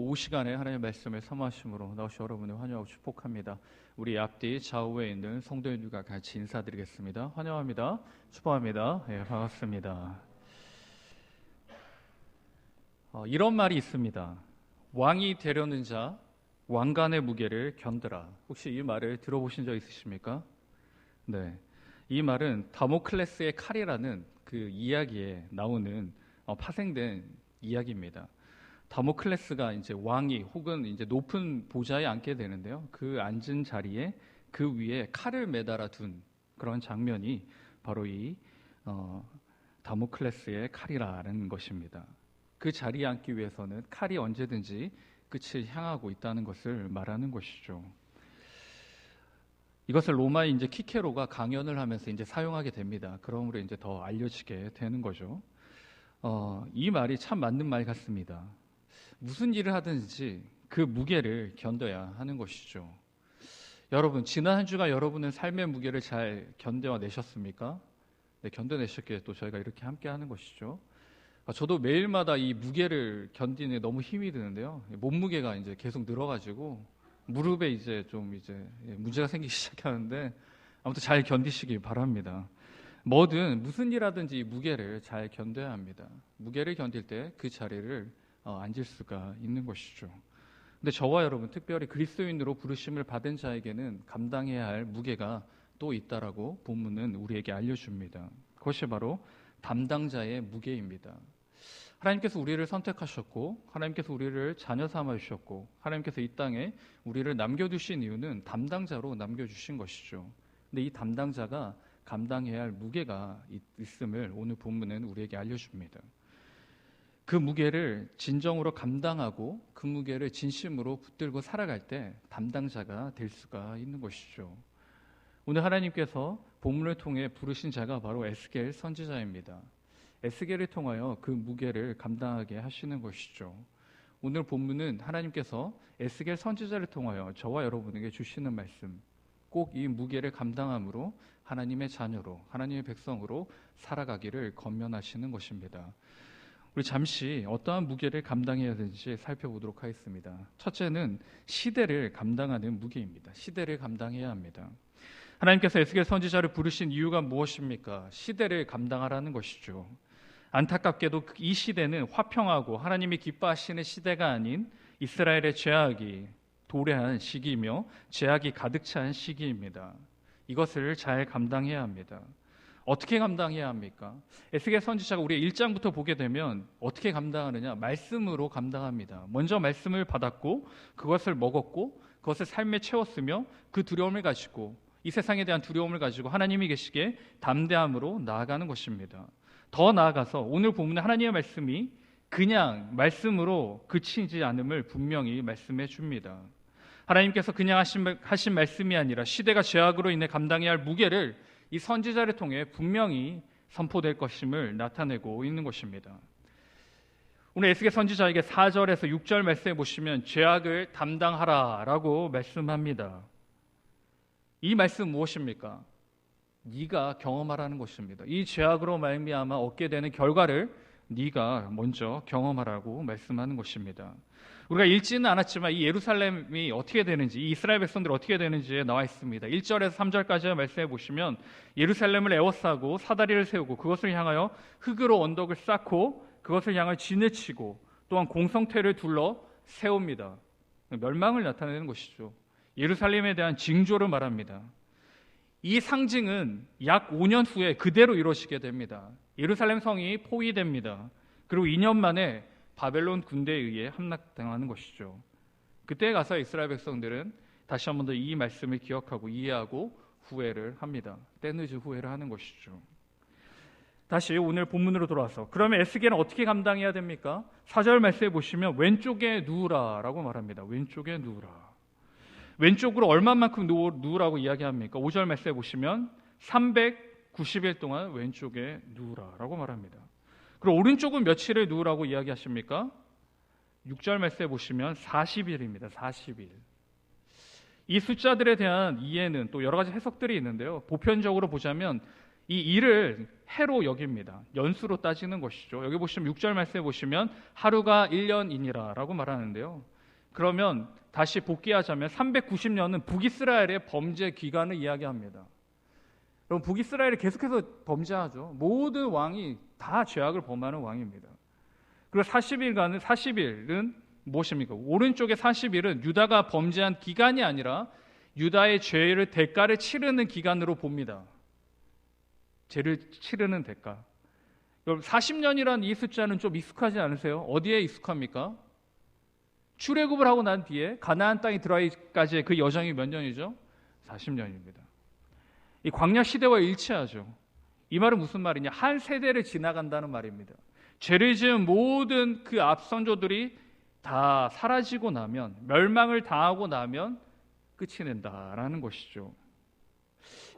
오후 시간에 하나님의 말씀을 사모하심으로 나오신 여러분을 환영하고 축복합니다. 우리 앞뒤 좌우에 있는 성도님들과 같이 인사드리겠습니다. 환영합니다. 축복합니다. 반갑습니다. 이런 말이 있습니다. 왕이 되려는 자 왕관의 무게를 견드라. 혹시 이 말을 들어보신 적 있으십니까? 네, 이 말은 다모클레스의 칼이라는 그 이야기에 나오는 파생된 이야기입니다. 다모클레스가 이제 왕이 혹은 이제 높은 보좌에 앉게 되는데요. 그 앉은 자리에 그 위에 칼을 매달아 둔 그런 장면이 바로 이 다모클레스의 칼이라는 것입니다. 그 자리에 앉기 위해서는 칼이 언제든지 끝을 향하고 있다는 것을 말하는 것이죠. 이것을 로마의 이제 키케로가 강연을 하면서 이제 사용하게 됩니다. 그러므로 이제 더 알려지게 되는 거죠. 이 말이 참 맞는 말 같습니다. 무슨 일을 하든지 그 무게를 견뎌야 하는 것이죠. 여러분, 지난 한 주간 여러분은 삶의 무게를 잘 견뎌내셨습니까? 네, 견뎌내셨기에 또 저희가 이렇게 함께 하는 것이죠. 저도 매일마다 이 무게를 견디는 게 너무 힘이 드는데요. 몸무게가 이제 계속 늘어가지고 무릎에 이제 좀 문제가 생기기 시작하는데 아무튼 잘 견디시기 바랍니다. 뭐든 무슨 일 하든지 무게를 잘 견뎌야 합니다. 무게를 견딜 때 그 자리를 앉을 수가 있는 것이죠. 근데 저와 여러분, 특별히 그리스도인으로 부르심을 받은 자에게는 감당해야 할 무게가 또 있다라고 본문은 우리에게 알려줍니다. 그것이 바로 담당자의 무게입니다. 하나님께서 우리를 선택하셨고 하나님께서 우리를 자녀 삼아 주셨고 하나님께서 이 땅에 우리를 남겨두신 이유는 담당자로 남겨주신 것이죠. 근데 이 담당자가 감당해야 할 무게가 있음을 오늘 본문은 우리에게 알려줍니다. 그 무게를 진정으로 감당하고 그 무게를 진심으로 붙들고 살아갈 때 담당자가 될 수가 있는 것이죠. 오늘 하나님께서 본문을 통해 부르신 자가 바로 에스겔 선지자입니다. 에스겔을 통하여 그 무게를 감당하게 하시는 것이죠. 오늘 본문은 하나님께서 에스겔 선지자를 통하여 저와 여러분에게 주시는 말씀, 꼭 이 무게를 감당함으로 하나님의 자녀로, 하나님의 백성으로 살아가기를 권면하시는 것입니다. 우리 잠시 어떠한 무게를 감당해야 되는지 살펴보도록 하겠습니다. 첫째는 시대를 감당하는 무게입니다. 시대를 감당해야 합니다. 하나님께서 에스겔 선지자를 부르신 이유가 무엇입니까? 시대를 감당하라는 것이죠. 안타깝게도 이 시대는 화평하고 하나님이 기뻐하시는 시대가 아닌 이스라엘의 죄악이 도래한 시기이며 죄악이 가득 찬 시기입니다. 이것을 잘 감당해야 합니다. 어떻게 감당해야 합니까? 에스겔 선지자가 우리 1장부터 보게 되면 어떻게 감당하느냐? 말씀으로 감당합니다. 먼저 말씀을 받았고 그것을 먹었고 그것을 삶에 채웠으며 그 두려움을 가지고 이 세상에 대한 두려움을 가지고 하나님이 계시기에 담대함으로 나아가는 것입니다. 더 나아가서 오늘 본문의 하나님의 말씀이 그냥 말씀으로 그치지 않음을 분명히 말씀해 줍니다. 하나님께서 그냥 하신 말씀이 아니라 시대가 죄악으로 인해 감당해야 할 무게를 이 선지자를 통해 분명히 선포될 것임을 나타내고 있는 것입니다. 오늘 에스겔 선지자에게 4절에서 6절 말씀해 보시면 죄악을 담당하라 라고 말씀합니다. 이 말씀 무엇입니까? 네가 경험하라는 것입니다. 이 죄악으로 말미암아 얻게 되는 결과를 네가 먼저 경험하라고 말씀하는 것입니다. 우리가 읽지는 않았지만 이 예루살렘이 어떻게 되는지, 이 이스라엘 백성들이 어떻게 되는지에 나와 있습니다. 1절에서 3절까지 말씀해 보시면 예루살렘을 에워싸고 사다리를 세우고 그것을 향하여 흙으로 언덕을 쌓고 그것을 향하여 진을 치고 또한 공성퇴를 둘러 세웁니다. 멸망을 나타내는 것이죠. 예루살렘에 대한 징조를 말합니다. 이 상징은 약 5년 후에 그대로 이루어지게 됩니다. 예루살렘 성이 포위됩니다. 그리고 2년 만에 바벨론 군대에 의해 함락당하는 것이죠. 그때 가서 이스라엘 백성들은 다시 한 번 더 이 말씀을 기억하고 이해하고 후회를 합니다. 때늦은 후회를 하는 것이죠. 다시 오늘 본문으로 돌아와서 그러면 에스겔은 어떻게 감당해야 됩니까? 4절 말씀해 보시면 왼쪽에 누우라 라고 말합니다. 왼쪽에 누우라. 왼쪽으로 얼마만큼 누우라고 이야기합니까? 5절 말씀해 보시면 390일 동안 왼쪽에 누우라 라고 말합니다. 그리고 오른쪽은 며칠을 누우라고 이야기하십니까? 6절 말씀해 보시면 40일입니다. 40일. 이 숫자들에 대한 이해는 또 여러 가지 해석들이 있는데요. 보편적으로 보자면 이 일을 해로 여깁니다. 연수로 따지는 것이죠. 여기 보시면 6절 말씀해 보시면 하루가 1년이니라 라고 말하는데요. 그러면 다시 복귀하자면 390년은 북이스라엘의 범죄 기간을 이야기합니다. 여러분, 북이스라엘이 계속해서 범죄하죠. 모든 왕이 다 죄악을 범하는 왕입니다. 그리고 40일은 무엇입니까? 오른쪽의 40일은 유다가 범죄한 기간이 아니라 유다의 죄를 대가를 치르는 기간으로 봅니다. 죄를 치르는 대가. 여러분, 40년이라는 이 숫자는 좀 익숙하지 않으세요? 어디에 익숙합니까? 출애굽을 하고 난 뒤에 가나안 땅에 들어가기까지의 그 여정이 몇 년이죠? 40년입니다. 이 광야 시대와 일치하죠. 이 말은 무슨 말이냐? 한 세대를 지나간다는 말입니다. 죄를 지은 모든 그 앞선조들이 다 사라지고 나면, 멸망을 당하고 나면 끝이 난다라는 것이죠.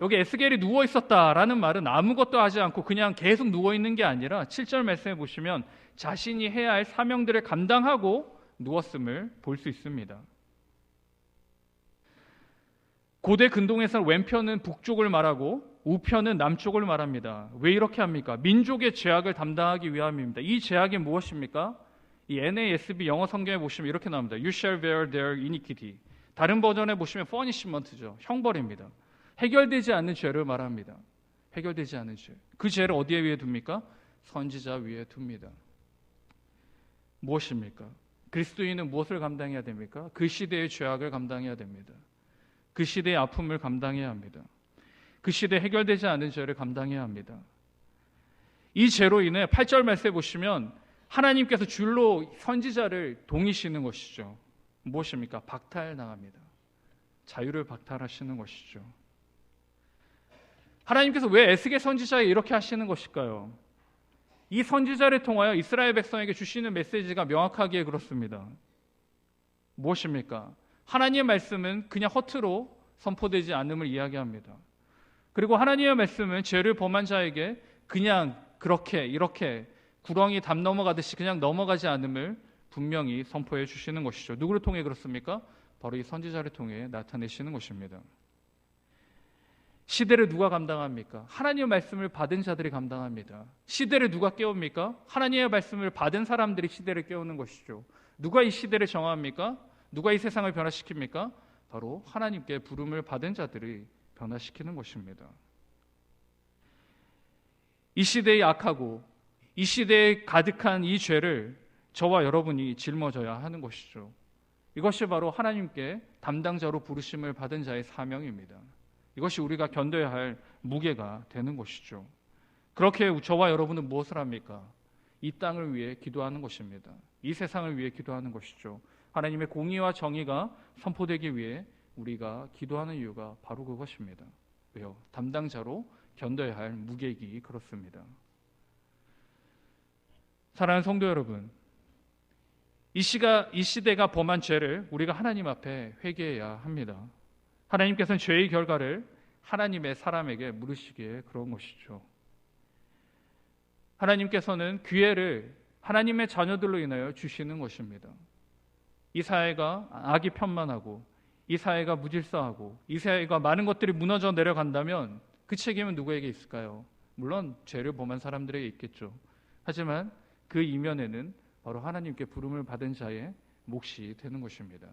여기 에스겔이 누워 있었다라는 말은 아무것도 하지 않고 그냥 계속 누워 있는 게 아니라 7절 말씀해 보시면 자신이 해야 할 사명들을 감당하고 누웠음을 볼 수 있습니다. 고대 근동에서는 왼편은 북쪽을 말하고 우편은 남쪽을 말합니다. 왜 이렇게 합니까? 민족의 죄악을 담당하기 위함입니다. 이 죄악이 무엇입니까? 이 NASB 영어 성경에 보시면 이렇게 나옵니다. You shall bear their iniquity. 다른 버전에 보시면 punishment죠. 형벌입니다. 해결되지 않는 죄를 말합니다. 해결되지 않는 죄. 그 죄를 어디에 위에 둡니까? 선지자 위에 둡니다. 무엇입니까? 그리스도인은 무엇을 감당해야 됩니까? 그 시대의 죄악을 감당해야 됩니다. 그 시대의 아픔을 감당해야 합니다. 그 시대에 해결되지 않은 죄를 감당해야 합니다. 이 죄로 인해 8절 말씀에 보시면 하나님께서 줄로 선지자를 동이시는 것이죠. 무엇입니까? 박탈당합니다. 자유를 박탈하시는 것이죠. 하나님께서 왜 에스겔 선지자에 이렇게 하시는 것일까요? 이 선지자를 통하여 이스라엘 백성에게 주시는 메시지가 명확하게 그렇습니다. 무엇입니까? 하나님의 말씀은 그냥 허투루 선포되지 않음을 이야기합니다. 그리고 하나님의 말씀은 죄를 범한 자에게 그냥 그렇게 이렇게 구렁이 담 넘어가듯이 그냥 넘어가지 않음을 분명히 선포해 주시는 것이죠. 누구를 통해 그렇습니까? 바로 이 선지자를 통해 나타내시는 것입니다. 시대를 누가 감당합니까? 하나님의 말씀을 받은 자들이 감당합니다. 시대를 누가 깨웁니까? 하나님의 말씀을 받은 사람들이 시대를 깨우는 것이죠. 누가 이 시대를 정합니까? 누가 이 세상을 변화시킵니까? 바로 하나님께 부름을 받은 자들이 변화시키는 것입니다. 이 시대의 악하고 이 시대에 가득한 이 죄를 저와 여러분이 짊어져야 하는 것이죠. 이것이 바로 하나님께 담당자로 부르심을 받은 자의 사명입니다. 이것이 우리가 견뎌야 할 무게가 되는 것이죠. 그렇게 저와 여러분은 무엇을 합니까? 이 땅을 위해 기도하는 것입니다. 이 세상을 위해 기도하는 것이죠. 하나님의 공의와 정의가 선포되기 위해 우리가 기도하는 이유가 바로 그것입니다. 왜요? 담당자로 견뎌야 할 무게이기 그렇습니다. 사랑하는 성도 여러분, 이 시대가 범한 죄를 우리가 하나님 앞에 회개해야 합니다. 하나님께서는 죄의 결과를 하나님의 사람에게 물으시기에 그런 것이죠. 하나님께서는 기회를 하나님의 자녀들로 인하여 주시는 것입니다. 이 사회가 악이 편만하고 이 사회가 무질서하고 이 사회가 많은 것들이 무너져 내려간다면 그 책임은 누구에게 있을까요? 물론 죄를 범한 사람들에게 있겠죠. 하지만 그 이면에는 바로 하나님께 부름을 받은 자의 몫이 되는 것입니다.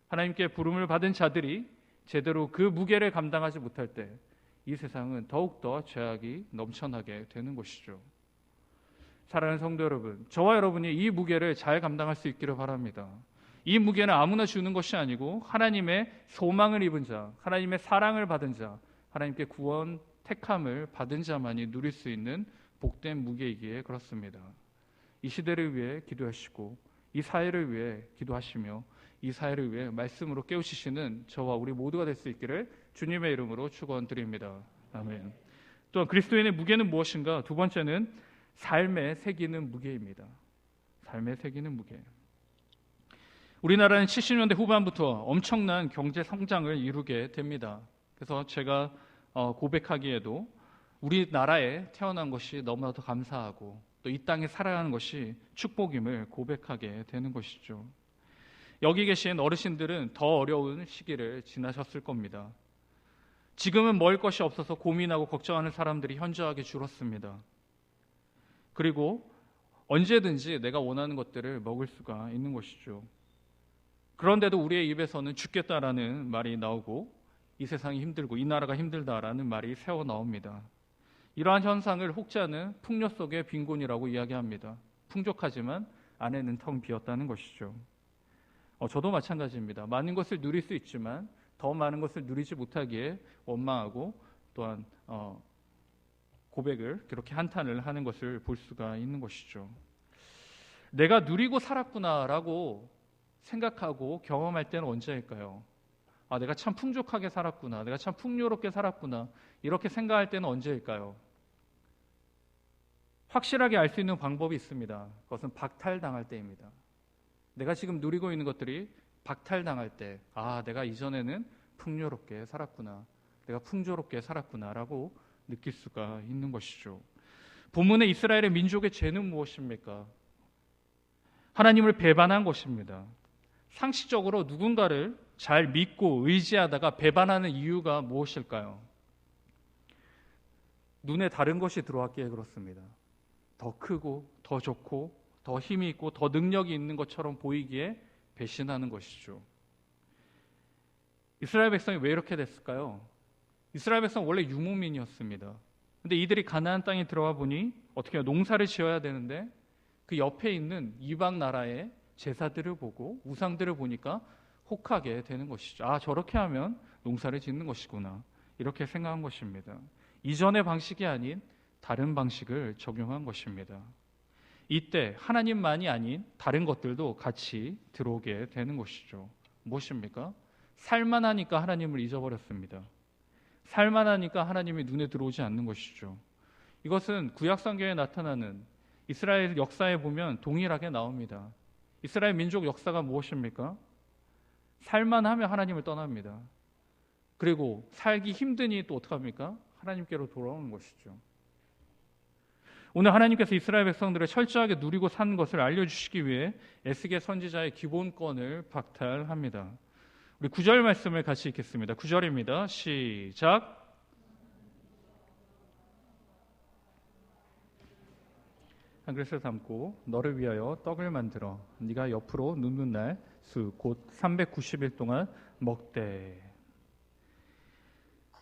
하나님께 부름을 받은 자들이 제대로 그 무게를 감당하지 못할 때 이 세상은 더욱더 죄악이 넘쳐나게 되는 것이죠. 사랑하는 성도 여러분, 저와 여러분이 이 무게를 잘 감당할 수 있기를 바랍니다. 이 무게는 아무나 주는 것이 아니고 하나님의 소망을 입은 자, 하나님의 사랑을 받은 자, 하나님께 구원 택함을 받은 자만이 누릴 수 있는 복된 무게이기에 그렇습니다. 이 시대를 위해 기도하시고 이 사회를 위해 기도하시며 이 사회를 위해 말씀으로 깨우치시는 저와 우리 모두가 될 수 있기를 주님의 이름으로 축원드립니다. 아멘. 또한 그리스도인의 무게는 무엇인가? 두 번째는 삶에 새기는 무게입니다. 삶에 새기는 무게. 우리나라는 70년대 후반부터 엄청난 경제 성장을 이루게 됩니다. 그래서 제가 고백하기에도 우리나라에 태어난 것이 너무나도 감사하고 또 이 땅에 살아가는 것이 축복임을 고백하게 되는 것이죠. 여기 계신 어르신들은 더 어려운 시기를 지나셨을 겁니다. 지금은 먹을 것이 없어서 고민하고 걱정하는 사람들이 현저하게 줄었습니다. 그리고 언제든지 내가 원하는 것들을 먹을 수가 있는 것이죠. 그런데도 우리의 입에서는 죽겠다라는 말이 나오고 이 세상이 힘들고 이 나라가 힘들다라는 말이 새어 나옵니다. 이러한 현상을 혹자는 풍요 속의 빈곤이라고 이야기합니다. 풍족하지만 안에는 텅 비었다는 것이죠. 저도 마찬가지입니다. 많은 것을 누릴 수 있지만 더 많은 것을 누리지 못하기에 원망하고 또한 고백을 그렇게 한탄을 하는 것을 볼 수가 있는 것이죠. 내가 누리고 살았구나라고 생각하고 경험할 때는 언제일까요? 내가 참 풍족하게 살았구나, 내가 참 풍요롭게 살았구나, 이렇게 생각할 때는 언제일까요? 확실하게 알 수 있는 방법이 있습니다. 그것은 박탈당할 때입니다. 내가 지금 누리고 있는 것들이 박탈당할 때, 내가 이전에는 풍요롭게 살았구나, 내가 풍조롭게 살았구나라고 느낄 수가 있는 것이죠. 본문의 이스라엘의 민족의 죄는 무엇입니까? 하나님을 배반한 것입니다. 상식적으로 누군가를 잘 믿고 의지하다가 배반하는 이유가 무엇일까요? 눈에 다른 것이 들어왔기에 그렇습니다. 더 크고 더 좋고 더 힘이 있고 더 능력이 있는 것처럼 보이기에 배신하는 것이죠. 이스라엘 백성이 왜 이렇게 됐을까요? 이스라엘 백성은 원래 유목민이었습니다. 근데 이들이 가나안 땅에 들어와 보니 어떻게 해요? 농사를 지어야 되는데 그 옆에 있는 이방 나라의 제사들을 보고 우상들을 보니까 혹하게 되는 것이죠. 저렇게 하면 농사를 짓는 것이구나, 이렇게 생각한 것입니다. 이전의 방식이 아닌 다른 방식을 적용한 것입니다. 이때 하나님만이 아닌 다른 것들도 같이 들어오게 되는 것이죠. 무엇입니까? 살만하니까 하나님을 잊어버렸습니다. 살만하니까 하나님이 눈에 들어오지 않는 것이죠. 이것은 구약 성경에 나타나는 이스라엘 역사에 보면 동일하게 나옵니다. 이스라엘 민족 역사가 무엇입니까? 살만하면 하나님을 떠납니다. 그리고 살기 힘드니 또 어떡합니까? 하나님께로 돌아오는 것이죠. 오늘 하나님께서 이스라엘 백성들을 철저하게 누리고 사는 것을 알려주시기 위해 에스겔 선지자의 기본권을 박탈합니다. 우리 9절 말씀을 같이 읽겠습니다. 9절입니다. 시작. 한 그릇을 담고 너를 위하여 떡을 만들어 네가 옆으로 눕는 날 수 곧 390일 동안 먹되,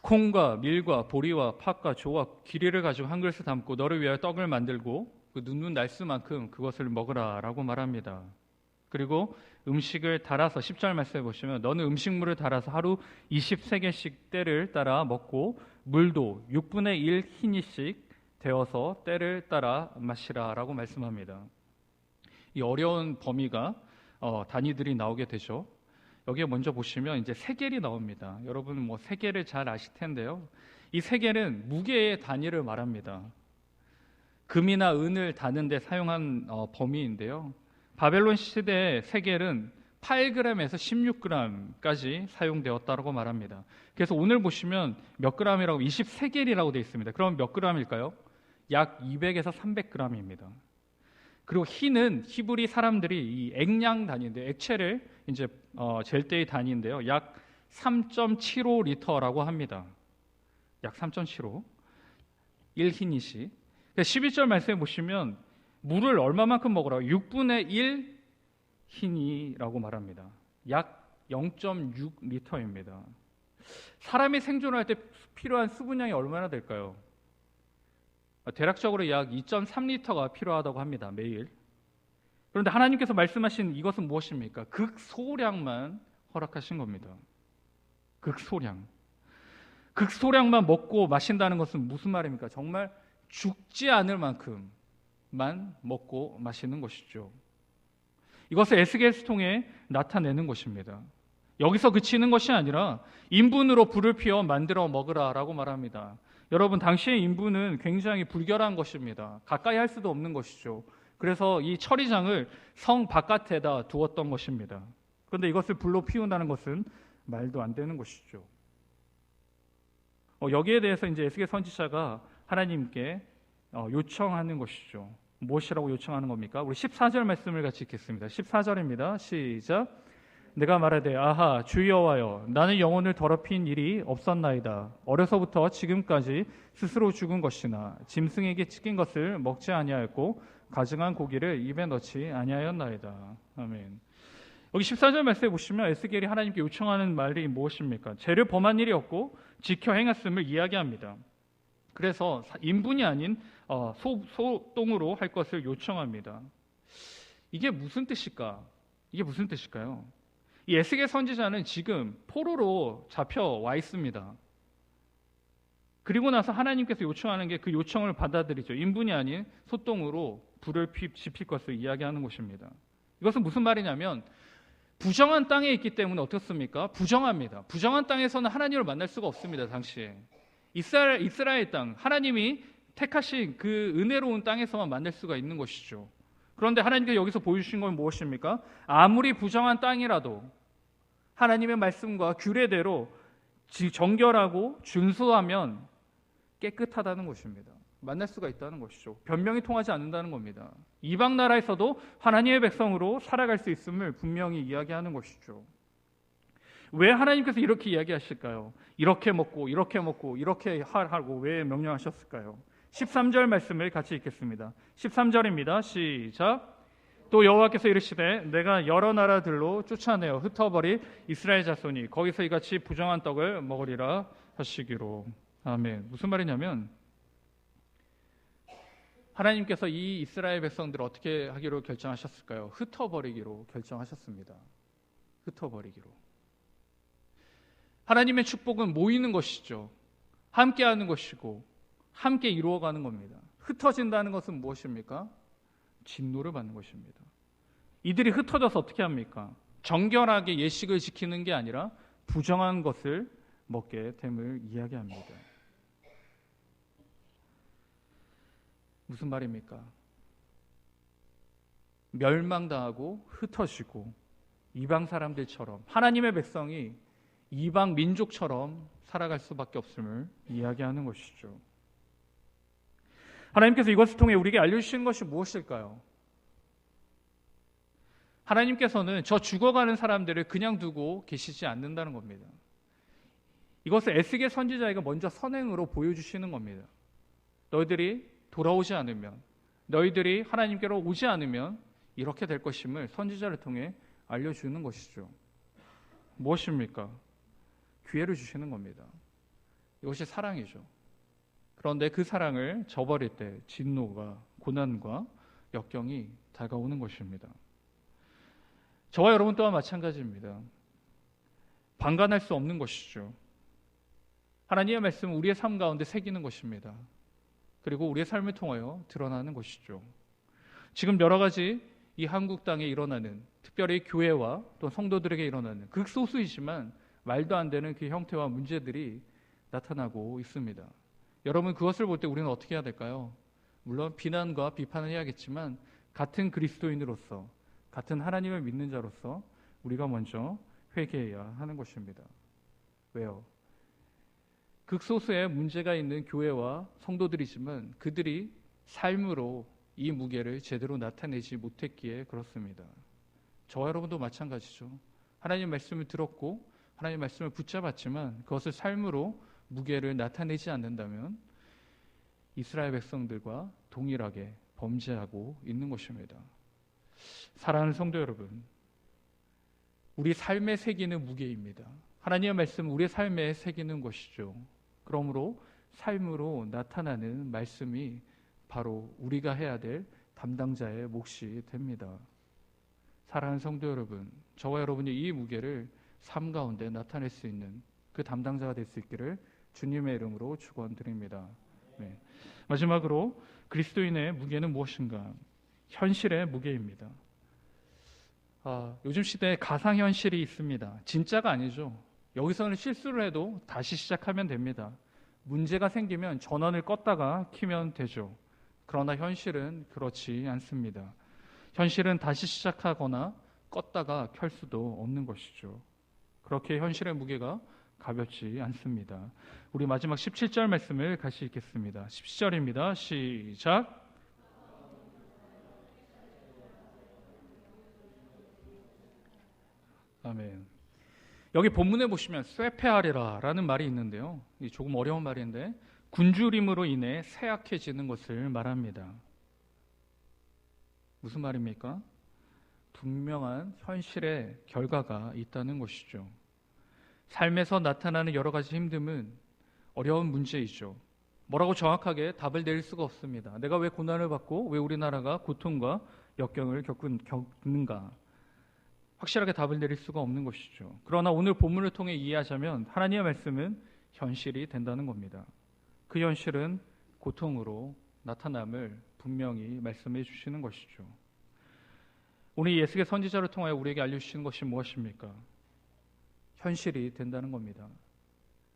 콩과 밀과 보리와 팥과 조와 기리를 가지고 한 그릇을 담고 너를 위하여 떡을 만들고 그 눕는 날수만큼 그것을 먹으라 라고 말합니다. 그리고 음식을 달아서 10절 말씀해 보시면 너는 음식물을 달아서 하루 20세겔씩 때를 따라 먹고 물도 6분의 1 희니씩 되어서 때를 따라 마시라 라고 말씀합니다. 이 어려운 범위가 단위들이 나오게 되죠. 여기에 먼저 보시면 이제 세겔이 나옵니다. 여러분 세겔을 잘 아실 텐데요. 이 세겔은 무게의 단위를 말합니다. 금이나 은을 다는 데 사용한 범위인데요. 바벨론 시대의 세겔은 8g에서 16g까지 사용되었다고 말합니다. 그래서 오늘 보시면 몇 g이라고 20세겔이라고 되어 있습니다. 그럼 몇 g일까요? 약 200에서 300g입니다. 그리고 희는 히브리 사람들이 이 액량 단위인데 액체를 이제 잴 때의 단위인데요. 약 3.75리터라고 합니다. 약 3.75 1희닛이. 12절 말씀해 보시면 물을 얼마만큼 먹으라고? 6분의 1 희니라고 말합니다. 약 0.6리터입니다. 사람이 생존할 때 필요한 수분량이 얼마나 될까요? 대략적으로 약 2.3리터가 필요하다고 합니다. 매일. 그런데 하나님께서 말씀하신 이것은 무엇입니까? 극소량만 허락하신 겁니다. 극소량. 극소량만 먹고 마신다는 것은 무슨 말입니까? 정말 죽지 않을 만큼만 먹고 마시는 것이죠. 이것을 에스겔을 통해 나타내는 것입니다. 여기서 그치는 것이 아니라 인분으로 불을 피워 만들어 먹으라라고 말합니다. 여러분, 당시의 인분은 굉장히 불결한 것입니다. 가까이 할 수도 없는 것이죠. 그래서 이 처리장을 성 바깥에다 두었던 것입니다. 그런데 이것을 불로 피운다는 것은 말도 안 되는 것이죠. 여기에 대해서 이제 에스겔 선지자가 하나님께 요청하는 것이죠. 무엇이라고 요청하는 겁니까? 우리 14절 말씀을 같이 읽겠습니다. 14절입니다. 시작. 내가 말하되 아하 주 여호와여 나는 영혼을 더럽힌 일이 없었나이다. 어려서부터 지금까지 스스로 죽은 것이나 짐승에게 찢긴 것을 먹지 아니하였고 가증한 고기를 입에 넣지 아니하였나이다. 아멘. 여기 14절 말씀에 보시면 에스겔이 하나님께 요청하는 말이 무엇입니까? 죄를 범한 일이 없고 지켜 행했음을 이야기합니다. 그래서 인분이 아닌 소똥으로 할 것을 요청합니다. 이게 무슨 뜻일까? 이게 무슨 뜻일까요? 이 에스겔 선지자는 지금 포로로 잡혀와 있습니다. 그리고 나서 하나님께서 요청하는 게 그 요청을 받아들이죠. 인분이 아닌 소똥으로 불을 지필 것을 이야기하는 것입니다. 이것은 무슨 말이냐면 부정한 땅에 있기 때문에 어떻습니까? 부정합니다. 부정한 땅에서는 하나님을 만날 수가 없습니다. 당시에 이스라엘 땅, 하나님이 택하신 그 은혜로운 땅에서만 만날 수가 있는 것이죠. 그런데 하나님께서 여기서 보여주신 건 무엇입니까? 아무리 부정한 땅이라도 하나님의 말씀과 규례대로 정결하고 준수하면 깨끗하다는 것입니다. 만날 수가 있다는 것이죠. 변명이 통하지 않는다는 겁니다. 이방 나라에서도 하나님의 백성으로 살아갈 수 있음을 분명히 이야기하는 것이죠. 왜 하나님께서 이렇게 이야기하실까요? 이렇게 먹고 이렇게 하고 왜 명령하셨을까요? 13절 말씀을 같이 읽겠습니다. 13절입니다. 시작. 또 여호와께서 이르시되 내가 여러 나라들로 쫓아내어 흩어버릴 이스라엘 자손이 거기서 이같이 부정한 떡을 먹으리라 하시기로. 아멘. 무슨 말이냐면 하나님께서 이 이스라엘 백성들을 어떻게 하기로 결정하셨을까요? 흩어버리기로 결정하셨습니다. 흩어버리기로. 하나님의 축복은 모이는 것이죠. 함께하는 것이고 함께 이루어가는 겁니다. 흩어진다는 것은 무엇입니까? 진노를 받는 것입니다. 이들이 흩어져서 어떻게 합니까? 정결하게 예식을 지키는 게 아니라 부정한 것을 먹게 됨을 이야기합니다. 무슨 말입니까? 멸망당하고 흩어지고 이방 사람들처럼 하나님의 백성이 이방 민족처럼 살아갈 수밖에 없음을 이야기하는 것이죠. 하나님께서 이것을 통해 우리에게 알려주신 것이 무엇일까요? 하나님께서는 저 죽어가는 사람들을 그냥 두고 계시지 않는다는 겁니다. 이것을 에스겔 선지자에게 먼저 선행으로 보여주시는 겁니다. 너희들이 돌아오지 않으면, 너희들이 하나님께로 오지 않으면 이렇게 될 것임을 선지자를 통해 알려주는 것이죠. 무엇입니까? 기회를 주시는 겁니다. 이것이 사랑이죠. 그런데 그 사랑을 저버릴 때 진노가, 고난과 역경이 다가오는 것입니다. 저와 여러분 또한 마찬가지입니다. 방관할 수 없는 것이죠. 하나님의 말씀은 우리의 삶 가운데 새기는 것입니다. 그리고 우리의 삶을 통하여 드러나는 것이죠. 지금 여러 가지 이 한국 땅에 일어나는, 특별히 교회와 또 성도들에게 일어나는 극소수이지만 말도 안 되는 그 형태와 문제들이 나타나고 있습니다. 여러분, 그것을 볼 때 우리는 어떻게 해야 될까요? 물론 비난과 비판을 해야겠지만 같은 그리스도인으로서, 같은 하나님을 믿는 자로서 우리가 먼저 회개해야 하는 것입니다. 왜요? 극소수의 문제가 있는 교회와 성도들이지만 그들이 삶으로 이 무게를 제대로 나타내지 못했기에 그렇습니다. 저와 여러분도 마찬가지죠. 하나님 말씀을 들었고 하나님 말씀을 붙잡았지만 그것을 삶으로 무게를 나타내지 않는다면 이스라엘 백성들과 동일하게 범죄하고 있는 것입니다. 사랑하는 성도 여러분, 우리 삶에 새기는 무게입니다. 하나님의 말씀은 우리의 삶에 새기는 것이죠. 그러므로 삶으로 나타나는 말씀이 바로 우리가 해야 될 담당자의 몫이 됩니다. 사랑하는 성도 여러분, 저와 여러분이 이 무게를 삶 가운데 나타낼 수 있는 그 담당자가 될 수 있기를 주님의 이름으로 축원드립니다. 네. 마지막으로 그리스도인의 무게는 무엇인가? 현실의 무게입니다. 요즘 시대에 가상현실이 있습니다. 진짜가 아니죠. 여기서는 실수를 해도 다시 시작하면 됩니다. 문제가 생기면 전원을 껐다가 켜면 되죠. 그러나 현실은 그렇지 않습니다. 현실은 다시 시작하거나 껐다가 켤 수도 없는 것이죠. 그렇게 현실의 무게가 가볍지 않습니다. 우리 마지막 17절 말씀을 같이 읽겠습니다. 17절입니다. 시작. 아멘. 여기 본문에 보시면 쇠폐하리라 라는 말이 있는데요. 조금 어려운 말인데 굶주림으로 인해 쇠약해지는 것을 말합니다. 무슨 말입니까? 분명한 현실의 결과가 있다는 것이죠. 삶에서 나타나는 여러 가지 힘듦은 어려운 문제이죠. 뭐라고 정확하게 답을 내릴 수가 없습니다. 내가 왜 고난을 받고 왜 우리나라가 고통과 역경을 겪는가? 확실하게 답을 내릴 수가 없는 것이죠. 그러나 오늘 본문을 통해 이해하자면 하나님의 말씀은 현실이 된다는 겁니다. 그 현실은 고통으로 나타남을 분명히 말씀해 주시는 것이죠. 오늘 예수의 선지자를 통하여 우리에게 알려주시는 것이 무엇입니까? 현실이 된다는 겁니다.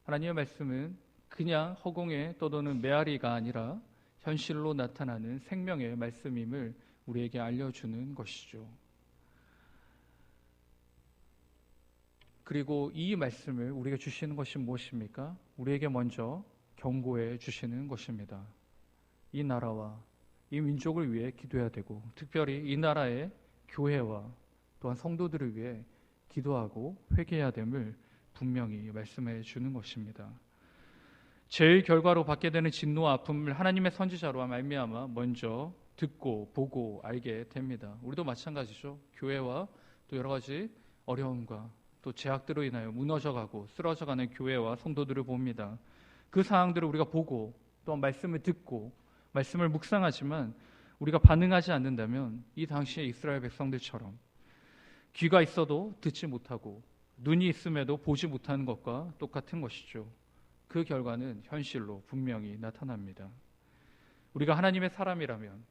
하나님의 말씀은 그냥 허공에 떠도는 메아리가 아니라 현실로 나타나는 생명의 말씀임을 우리에게 알려주는 것이죠. 그리고 이 말씀을 우리에게 주시는 것이 무엇입니까? 우리에게 먼저 경고해 주시는 것입니다. 이 나라와 이 민족을 위해 기도해야 되고, 특별히 이 나라의 교회와 또한 성도들을 위해 기도하고 회개해야 됨을 분명히 말씀해 주는 것입니다. 죄의 결과로 받게 되는 진노와 아픔을 하나님의 선지자로 말미암아 먼저 듣고 보고 알게 됩니다. 우리도 마찬가지죠. 교회와 또 여러 가지 어려움과 또 제약들로 인하여 무너져가고 쓰러져가는 교회와 성도들을 봅니다. 그 상황들을 우리가 보고 또 말씀을 듣고 말씀을 묵상하지만 우리가 반응하지 않는다면 이 당시의 이스라엘 백성들처럼 귀가 있어도 듣지 못하고 눈이 있음에도 보지 못하는 것과 똑같은 것이죠. 그 결과는 현실로 분명히 나타납니다. 우리가 하나님의 사람이라면,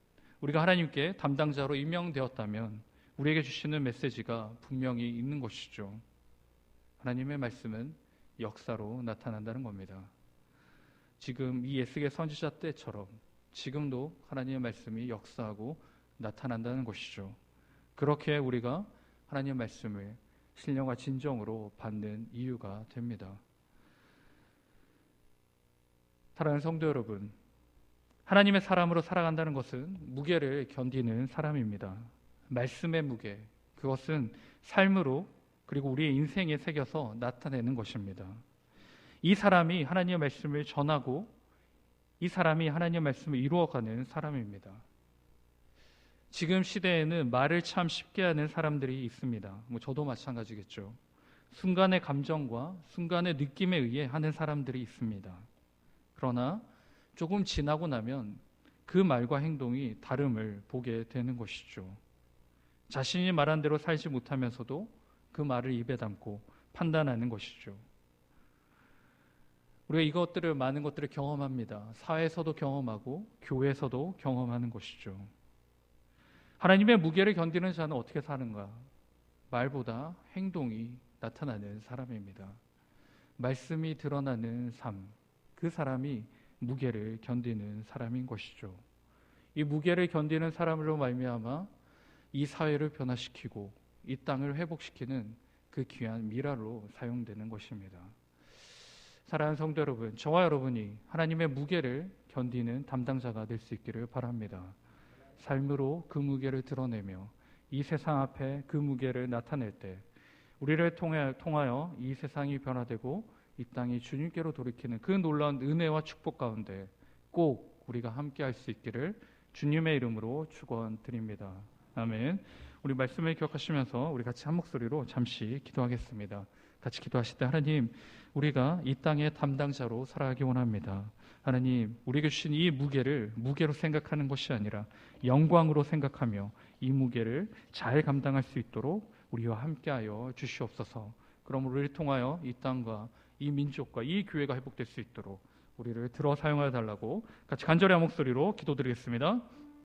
우리가 하나님께 담당자로 임명되었다면 우리에게 주시는 메시지가 분명히 있는 것이죠. 하나님의 말씀은 역사로 나타난다는 겁니다. 지금 이 예수의 선지자 때처럼 지금도 하나님의 말씀이 역사하고 나타난다는 것이죠. 그렇게 우리가 하나님의 말씀을 신령과 진정으로 받는 이유가 됩니다. 사랑하는 성도 여러분, 하나님의 사람으로 살아간다는 것은 무게를 견디는 사람입니다. 말씀의 무게, 그것은 삶으로 그리고 우리의 인생에 새겨서 나타내는 것입니다. 이 사람이 하나님의 말씀을 전하고 이 사람이 하나님의 말씀을 이루어가는 사람입니다. 지금 시대에는 말을 참 쉽게 하는 사람들이 있습니다. 저도 마찬가지겠죠. 순간의 감정과 순간의 느낌에 의해 하는 사람들이 있습니다. 그러나 조금 지나고 나면 그 말과 행동이 다름을 보게 되는 것이죠. 자신이 말한 대로 살지 못하면서도 그 말을 입에 담고 판단하는 것이죠. 우리가 이것들을 많은 것들을 경험합니다. 사회에서도 경험하고 교회에서도 경험하는 것이죠. 하나님의 무게를 견디는 자는 어떻게 사는가? 말보다 행동이 나타나는 사람입니다. 말씀이 드러나는 삶, 그 사람이 무게를 견디는 사람인 것이죠. 이 무게를 견디는 사람으로 말미암아 이 사회를 변화시키고 이 땅을 회복시키는 그 귀한 미랄로 사용되는 것입니다. 사랑하는 성도 여러분, 저와 여러분이 하나님의 무게를 견디는 담당자가 될 수 있기를 바랍니다. 삶으로 그 무게를 드러내며 이 세상 앞에 그 무게를 나타낼 때 우리를 통하여 이 세상이 변화되고 이 땅이 주님께로 돌이키는 그 놀라운 은혜와 축복 가운데 꼭 우리가 함께 할 수 있기를 주님의 이름으로 축원드립니다. 아멘. 우리 말씀을 기억하시면서 우리 같이 한 목소리로 잠시 기도하겠습니다. 같이 기도하실 때 하나님, 우리가 이 땅의 담당자로 살아가기 원합니다. 하나님, 우리에게 주신 이 무게를 무게로 생각하는 것이 아니라 영광으로 생각하며 이 무게를 잘 감당할 수 있도록 우리와 함께하여 주시옵소서. 그럼 우리를 통하여 이 땅과 이 민족과 이 교회가 회복될 수 있도록 우리를 들어 사용하여 달라고 같이 간절히 한 목소리로 기도드리겠습니다.